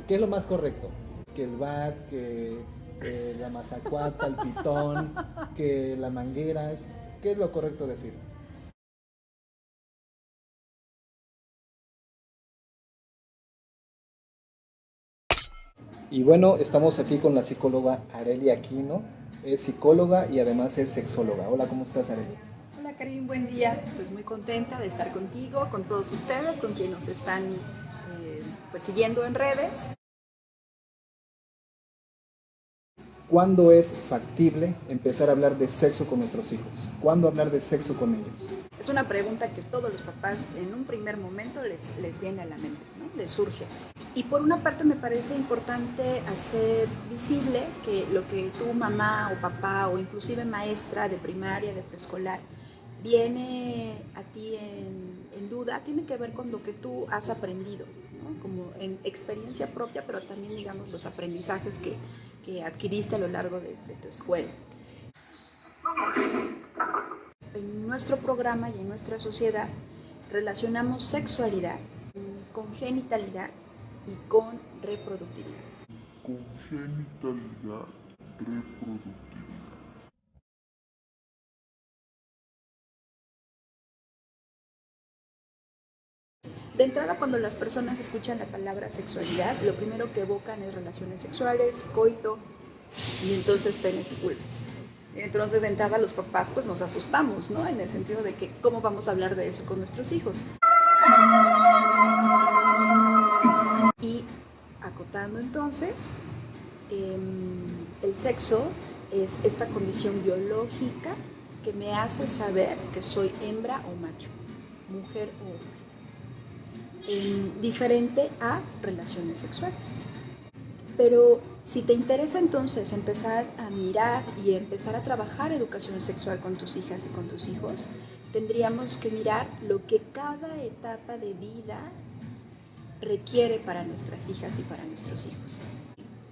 ¿Qué es lo más correcto? Que el bat, que la mazacuata, el pitón, que la manguera. ¿Qué es lo correcto decir? Y bueno, estamos aquí con la psicóloga Arelia Aquino. Es psicóloga y además es sexóloga. Hola, ¿cómo estás, Arelia? Hola Karim, buen día. Pues muy contenta de estar contigo, con todos ustedes, con quienes nos están pues siguiendo en redes. ¿Cuándo es factible empezar a hablar de sexo con nuestros hijos? ¿Cuándo hablar de sexo con ellos? Es una pregunta que todos los papás en un primer momento les viene a la mente, ¿no? Les surge. Y por una parte me parece importante hacer visible que lo que tu mamá o papá o inclusive maestra de primaria, de preescolar, viene a ti en duda, tiene que ver con lo que tú has aprendido, ¿no? Como en experiencia propia, pero también digamos los aprendizajes que adquiriste a lo largo de tu escuela. En nuestro programa y en nuestra sociedad relacionamos sexualidad con genitalidad y con reproductividad. Congenitalidad reproductiva. De entrada, cuando las personas escuchan la palabra sexualidad, lo primero que evocan es relaciones sexuales, coito, y entonces penes y vulvas. Entonces, de entrada, los papás pues nos asustamos, ¿no? En el sentido de que, ¿cómo vamos a hablar de eso con nuestros hijos? Y acotando entonces, el sexo es esta condición biológica que me hace saber que soy hembra o macho, mujer o hombre, diferente a relaciones sexuales. Pero si te interesa entonces empezar a mirar y empezar a trabajar educación sexual con tus hijas y con tus hijos, tendríamos que mirar lo que cada etapa de vida requiere para nuestras hijas y para nuestros hijos.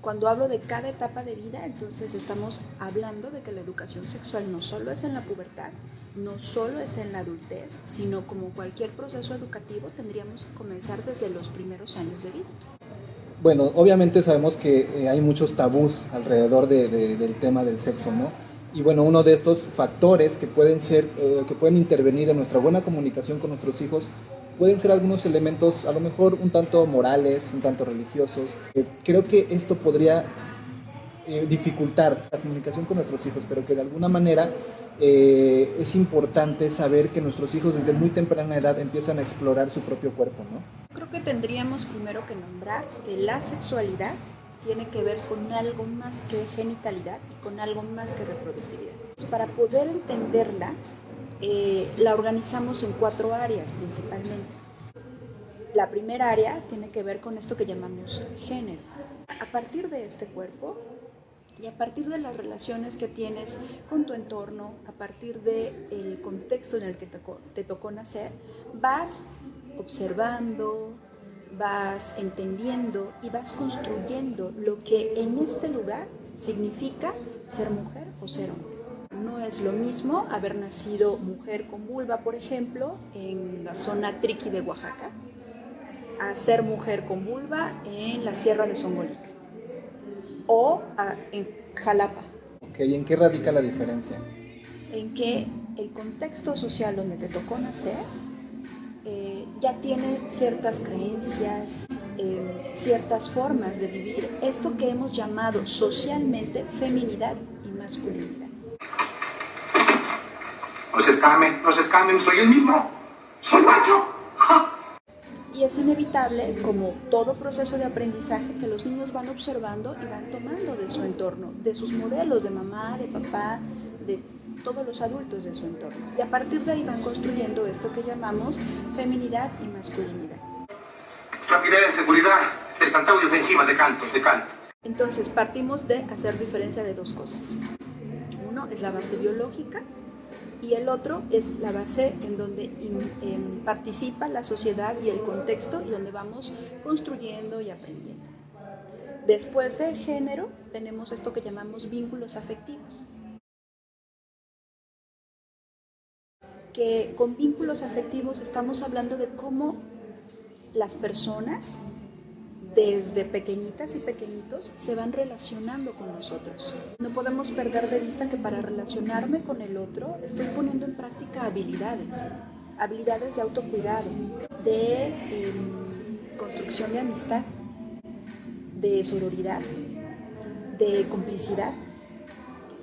Cuando hablo de cada etapa de vida, entonces estamos hablando de que la educación sexual no solo es en la pubertad, no solo es en la adultez, sino como cualquier proceso educativo tendríamos que comenzar desde los primeros años de vida. Bueno, obviamente sabemos que hay muchos tabús alrededor del tema del sexo, ¿no? Y bueno, uno de estos factores que pueden ser, que pueden intervenir en nuestra buena comunicación con nuestros hijos, pueden ser algunos elementos a lo mejor un tanto morales, un tanto religiosos. Creo que esto podría dificultar la comunicación con nuestros hijos, pero que de alguna manera es importante saber que nuestros hijos desde muy temprana edad empiezan a explorar su propio cuerpo, ¿no? Creo que tendríamos primero que nombrar que la sexualidad tiene que ver con algo más que genitalidad y con algo más que reproductividad. Para poder entenderla, la organizamos en 4 áreas principalmente. La primera área tiene que ver con esto que llamamos género. A partir de este cuerpo y a partir de las relaciones que tienes con tu entorno, a partir del contexto en el que te tocó nacer, vas observando, vas entendiendo y vas construyendo lo que en este lugar significa ser mujer o ser hombre. No es lo mismo haber nacido mujer con vulva, por ejemplo, en la zona triqui de Oaxaca, a ser mujer con vulva en la Sierra de Songolica o en Jalapa. Ok, ¿y en qué radica la diferencia? En que el contexto social donde te tocó nacer ya tiene ciertas creencias, ciertas formas de vivir esto que hemos llamado socialmente feminidad y masculinidad. No se escamen, soy el mismo, soy macho. ¡Ja! Y es inevitable, como todo proceso de aprendizaje, que los niños van observando y van tomando de su entorno, de sus modelos de mamá, de papá, de todos los adultos de su entorno. Y a partir de ahí van construyendo esto que llamamos feminidad y masculinidad. Rapidez, seguridad, destantado y ofensiva de canto, de canto. Entonces partimos de hacer diferencia de 2 cosas. Uno es la base biológica y el otro es la base en donde participa la sociedad y el contexto y donde vamos construyendo y aprendiendo. Después del género tenemos esto que llamamos vínculos afectivos, que con vínculos afectivos estamos hablando de cómo las personas desde pequeñitas y pequeñitos se van relacionando con nosotros. No podemos perder de vista que para relacionarme con el otro estoy poniendo en práctica habilidades de autocuidado, de construcción de amistad, de sororidad, de complicidad.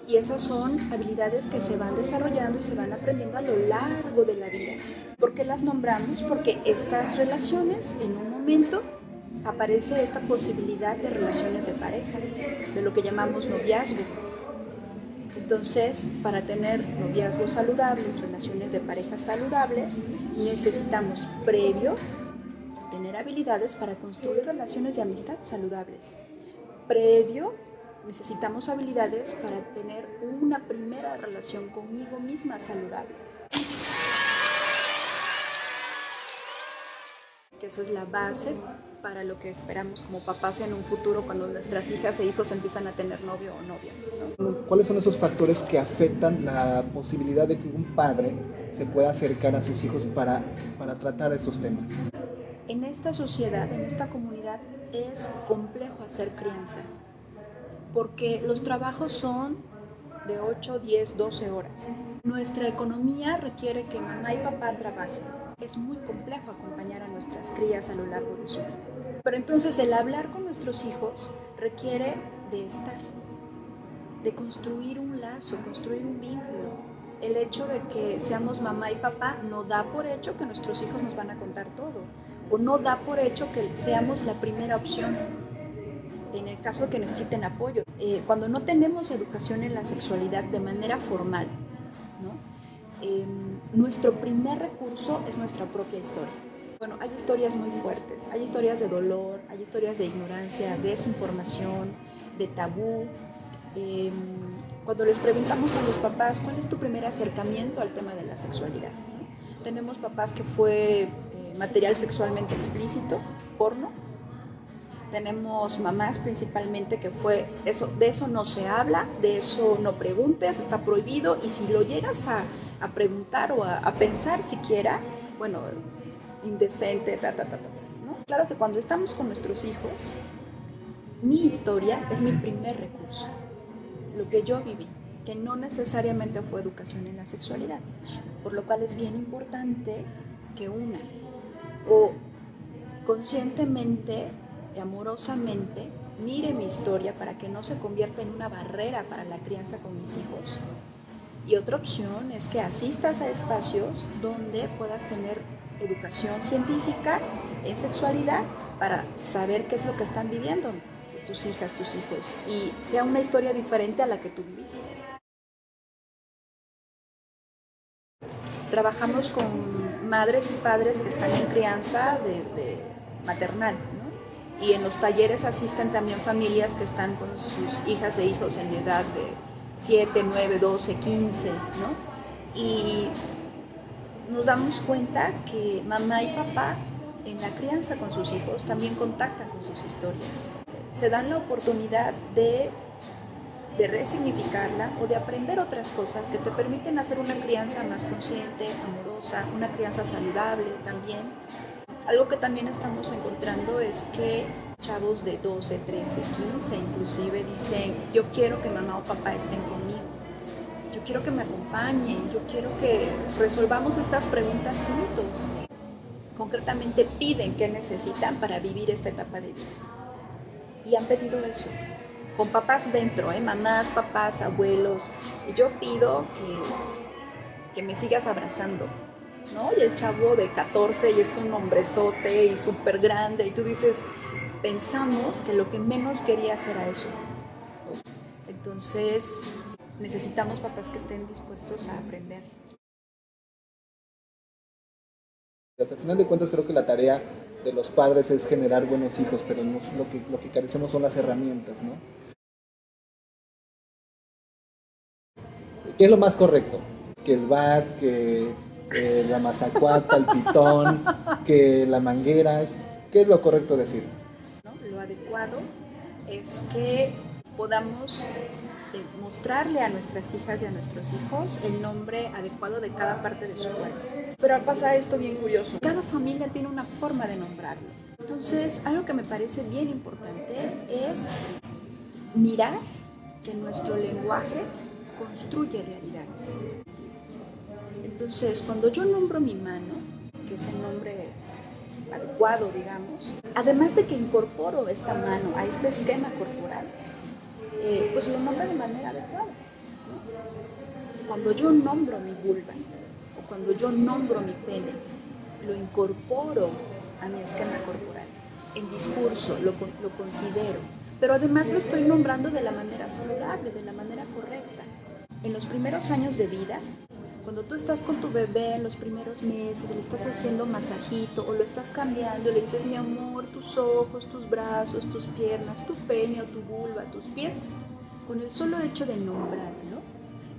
Y esas son habilidades que se van desarrollando y se van aprendiendo a lo largo de la vida. ¿Por qué las nombramos? Porque estas relaciones, en un momento, aparece esta posibilidad de relaciones de pareja, de lo que llamamos noviazgo. Entonces, para tener noviazgos saludables, relaciones de pareja saludables, necesitamos previo tener habilidades para construir relaciones de amistad saludables. Previo, necesitamos habilidades para tener una primera relación conmigo misma saludable. Que eso es la base para lo que esperamos como papás en un futuro cuando nuestras hijas e hijos empiezan a tener novio o novia, ¿no? ¿Cuáles son esos factores que afectan la posibilidad de que un padre se pueda acercar a sus hijos para tratar estos temas? En esta sociedad, en esta comunidad, es complejo hacer crianza, porque los trabajos son de 8, 10, 12 horas. Nuestra economía requiere que mamá y papá trabajen. Es muy complejo acompañar a nuestras crías a lo largo de su vida. Pero entonces el hablar con nuestros hijos requiere de estar, de construir un lazo, construir un vínculo. El hecho de que seamos mamá y papá no da por hecho que nuestros hijos nos van a contar todo, o no da por hecho que seamos la primera opción en el caso de que necesiten apoyo. Cuando no tenemos educación en la sexualidad de manera formal, ¿no? Nuestro primer recurso es nuestra propia historia. Bueno, hay historias muy fuertes, hay historias de dolor, hay historias de ignorancia, desinformación, de tabú. Cuando les preguntamos a los papás, ¿cuál es tu primer acercamiento al tema de la sexualidad? ¿No? Tenemos papás que fue material sexualmente explícito, porno. Tenemos mamás principalmente que fue eso, de eso no se habla, de eso no preguntes, está prohibido, y si lo llegas a preguntar o a pensar siquiera, bueno, indecente, ¿no? Claro que cuando estamos con nuestros hijos, mi historia es mi primer recurso, lo que yo viví, que no necesariamente fue educación en la sexualidad, por lo cual es bien importante que una o conscientemente y amorosamente mire mi historia para que no se convierta en una barrera para la crianza con mis hijos. Y otra opción es que asistas a espacios donde puedas tener educación científica en sexualidad para saber qué es lo que están viviendo tus hijas, tus hijos, y sea una historia diferente a la que tú viviste. Trabajamos con madres y padres que están en crianza desde maternal, ¿no? Y en los talleres asisten también familias que están con sus hijas e hijos en la edad de 7, 9, 12, 15, ¿no? Y nos damos cuenta que mamá y papá en la crianza con sus hijos también contactan con sus historias. Se dan la oportunidad de resignificarla o de aprender otras cosas que te permiten hacer una crianza más consciente, amorosa, una crianza saludable también. Algo que también estamos encontrando es que chavos de 12, 13, 15 inclusive dicen: yo quiero que mamá o papá estén conmigo, yo quiero que me acompañen, yo quiero que resolvamos estas preguntas juntos. Concretamente piden qué necesitan para vivir esta etapa de vida. Y han pedido eso, con papás dentro, mamás, papás, abuelos. Y yo pido que me sigas abrazando, ¿no? Y el chavo de 14 y es un hombrezote y súper grande, y tú dices, pensamos que lo que menos querías era eso. Entonces, necesitamos papás que estén dispuestos a aprender. Al final de cuentas, creo que la tarea de los padres es generar buenos hijos, pero lo que carecemos son las herramientas, ¿no? ¿Qué es lo más correcto? Que el bat, que la mazacuata, el pitón, que la manguera. ¿Qué es lo correcto decir? ¿No? Lo adecuado es que podamos mostrarle a nuestras hijas y a nuestros hijos el nombre adecuado de cada parte de su cuerpo. Pero pasa esto bien curioso. Cada familia tiene una forma de nombrarlo. Entonces, algo que me parece bien importante es mirar que nuestro lenguaje construye realidades. Entonces, cuando yo nombro mi mano, que es el nombre adecuado, digamos, además de que incorporo esta mano a este esquema corporal, pues lo nombro de manera adecuada, ¿no? Cuando yo nombro mi vulva o cuando yo nombro mi pene, lo incorporo a mi esquema corporal. En discurso lo considero, pero además lo estoy nombrando de la manera saludable, de la manera correcta. En los primeros años de vida, cuando tú estás con tu bebé en los primeros meses, le estás haciendo masajito o lo estás cambiando, le dices, mi amor, tus ojos, tus brazos, tus piernas, tu pene o tu vulva, tus pies, con el solo hecho de nombrarlo,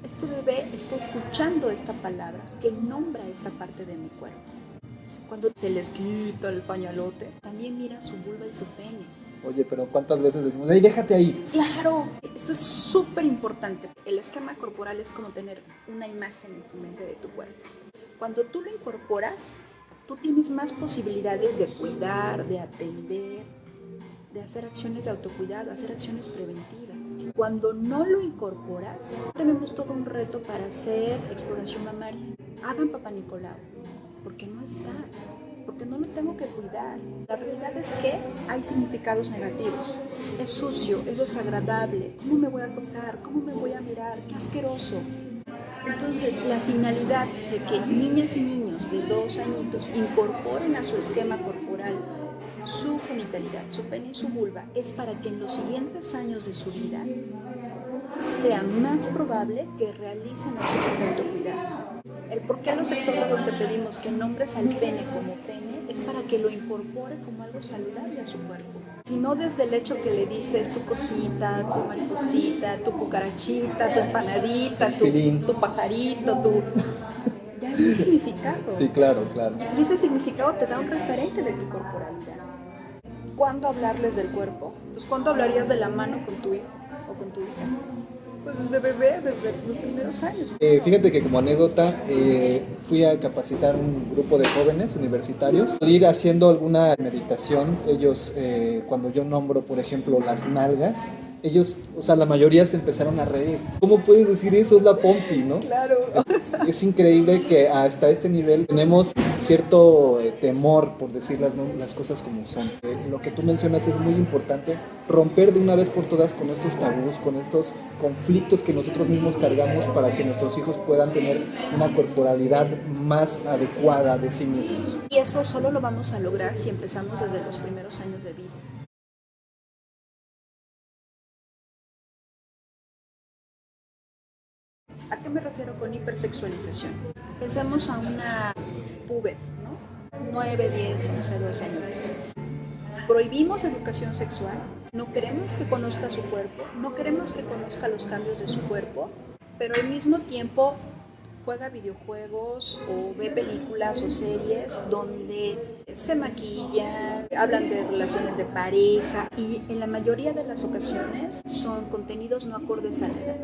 este bebé está escuchando esta palabra que nombra esta parte de mi cuerpo. Cuando se les quita el pañalote, también mira su vulva y su pene. Oye, pero ¿cuántas veces decimos, ¡ay, déjate ahí! Claro, esto es súper importante. El esquema corporal es como tener una imagen en tu mente de tu cuerpo. Cuando tú lo incorporas, tú tienes más posibilidades de cuidar, de atender, de hacer acciones de autocuidado, hacer acciones preventivas. Cuando no lo incorporas, tenemos todo un reto para hacer exploración mamaria. Hagan Papá Nicolau, porque no está. Porque no lo tengo que cuidar. La realidad es que hay significados negativos. Es sucio, es desagradable. ¿Cómo me voy a tocar? ¿Cómo me voy a mirar? ¡Qué asqueroso! Entonces, la finalidad de que niñas y niños de 2 añitos incorporen a su esquema corporal su genitalidad, su pene y su vulva, es para que en los siguientes años de su vida sea más probable que realicen acciones de autocuidado. El por qué los sexólogos te pedimos que nombres al pene como pene es para que lo incorpore como algo saludable a su cuerpo. Si no desde el hecho que le dices tu cosita, tu mariposita, tu cucarachita, tu empanadita, tu pajarito, ya hay un significado. Sí, claro. Y ese significado te da un referente de tu corporalidad. ¿Cuándo hablarles del cuerpo? Pues ¿cuándo hablarías de la mano con tu hijo o con tu hija? Pues desde bebés, desde los primeros años. Fíjate que como anécdota, fui a capacitar un grupo de jóvenes universitarios. Al ir haciendo alguna meditación, ellos, cuando yo nombro, por ejemplo, las nalgas, ellos, o sea, la mayoría se empezaron a reír. ¿Cómo puedes decir eso? Es la pompi, ¿no? Claro. Es increíble que hasta este nivel tenemos cierto temor por decir las cosas como son. Lo que tú mencionas es muy importante, romper de una vez por todas con estos tabús, con estos conflictos que nosotros mismos cargamos para que nuestros hijos puedan tener una corporalidad más adecuada de sí mismos. Y eso solo lo vamos a lograr si empezamos desde los primeros años de vida. ¿A qué me refiero con hipersexualización? Pensemos a una puber, ¿no? 9, 10, 11, 12 años. Prohibimos educación sexual, no queremos que conozca su cuerpo, no queremos que conozca los cambios de su cuerpo, pero al mismo tiempo juega videojuegos o ve películas o series donde se maquillan, hablan de relaciones de pareja y en la mayoría de las ocasiones son contenidos no acordes a la edad.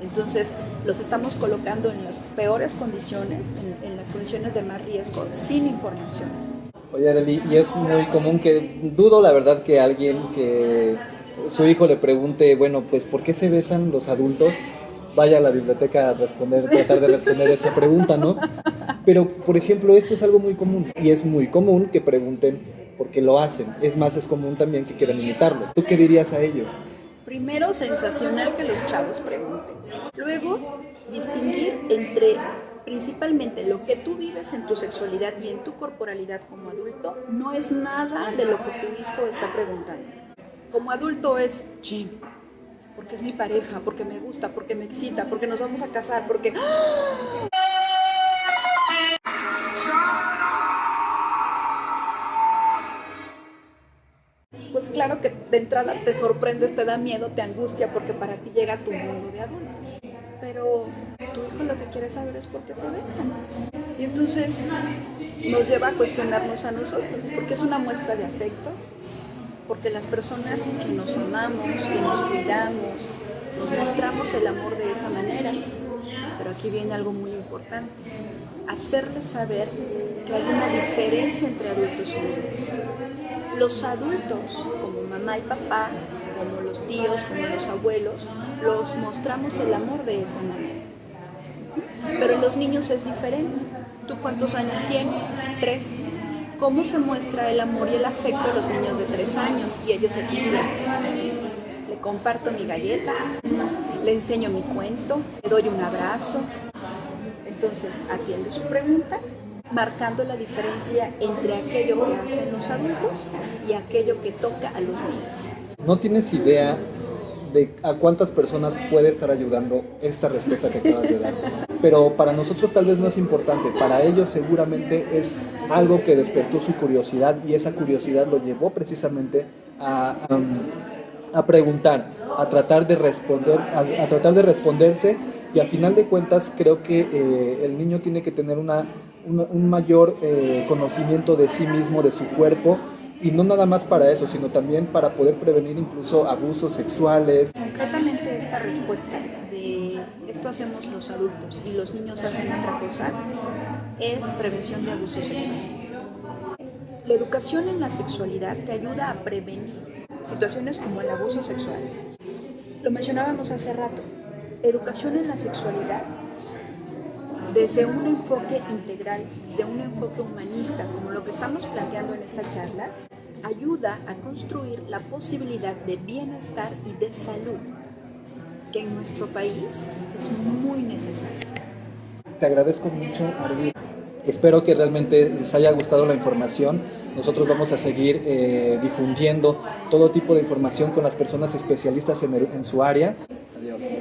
Entonces los estamos colocando en las peores condiciones, en las condiciones de más riesgo, sin información. Oye, Arely, y es muy común que, dudo la verdad que alguien que su hijo le pregunte, bueno, pues ¿por qué se besan los adultos? Vaya a la biblioteca a responder, tratar de responder esa pregunta, ¿no? Pero, por ejemplo, esto es algo muy común y es muy común que pregunten por qué lo hacen. Es más, es común también que quieran imitarlo. ¿Tú qué dirías a ello? Primero, sensacional que los chavos pregunten. Luego, distinguir entre principalmente lo que tú vives en tu sexualidad y en tu corporalidad como adulto no es nada de lo que tu hijo está preguntando. Como adulto es, ching, porque es mi pareja, porque me gusta, porque me excita, porque nos vamos a casar, porque... Pues claro que de entrada te sorprendes, te da miedo, te angustia, porque para ti llega tu mundo de adulto. Pero tu hijo lo que quiere saber es por qué se besan. Y entonces nos lleva a cuestionarnos a nosotros, porque es una muestra de afecto, porque las personas que nos amamos, que nos cuidamos, nos mostramos el amor de esa manera. Pero aquí viene algo muy importante, hacerles saber que hay una diferencia entre adultos y niños. Los adultos, como mamá y papá, como los tíos, como los abuelos, los mostramos el amor de esa manera. Pero en los niños es diferente. ¿Tú cuántos años tienes? 3. ¿Cómo se muestra el amor y el afecto a los niños de 3 años? Y ellos se quisieran. Le comparto mi galleta, le enseño mi cuento, le doy un abrazo. Entonces atiende su pregunta, marcando la diferencia entre aquello que hacen los adultos y aquello que toca a los niños. No tienes idea de a cuántas personas puede estar ayudando esta respuesta que acabas de dar. Pero para nosotros tal vez no es importante, para ellos seguramente es algo que despertó su curiosidad y esa curiosidad lo llevó precisamente a preguntar, a tratar de responder, a tratar de responderse, y al final de cuentas creo que el niño tiene que tener un mayor conocimiento de sí mismo, de su cuerpo, y no nada más para eso, sino también para poder prevenir incluso abusos sexuales. Concretamente esta respuesta de esto hacemos los adultos y los niños hacen otra cosa es prevención de abuso sexual. La educación en la sexualidad te ayuda a prevenir situaciones como el abuso sexual. Lo mencionábamos hace rato, educación en la sexualidad desde un enfoque integral, desde un enfoque humanista, como lo que estamos planteando en esta charla, ayuda a construir la posibilidad de bienestar y de salud, que en nuestro país es muy necesario. Te agradezco mucho, Arely. Espero que realmente les haya gustado la información. Nosotros vamos a seguir difundiendo todo tipo de información con las personas especialistas en su área. Adiós.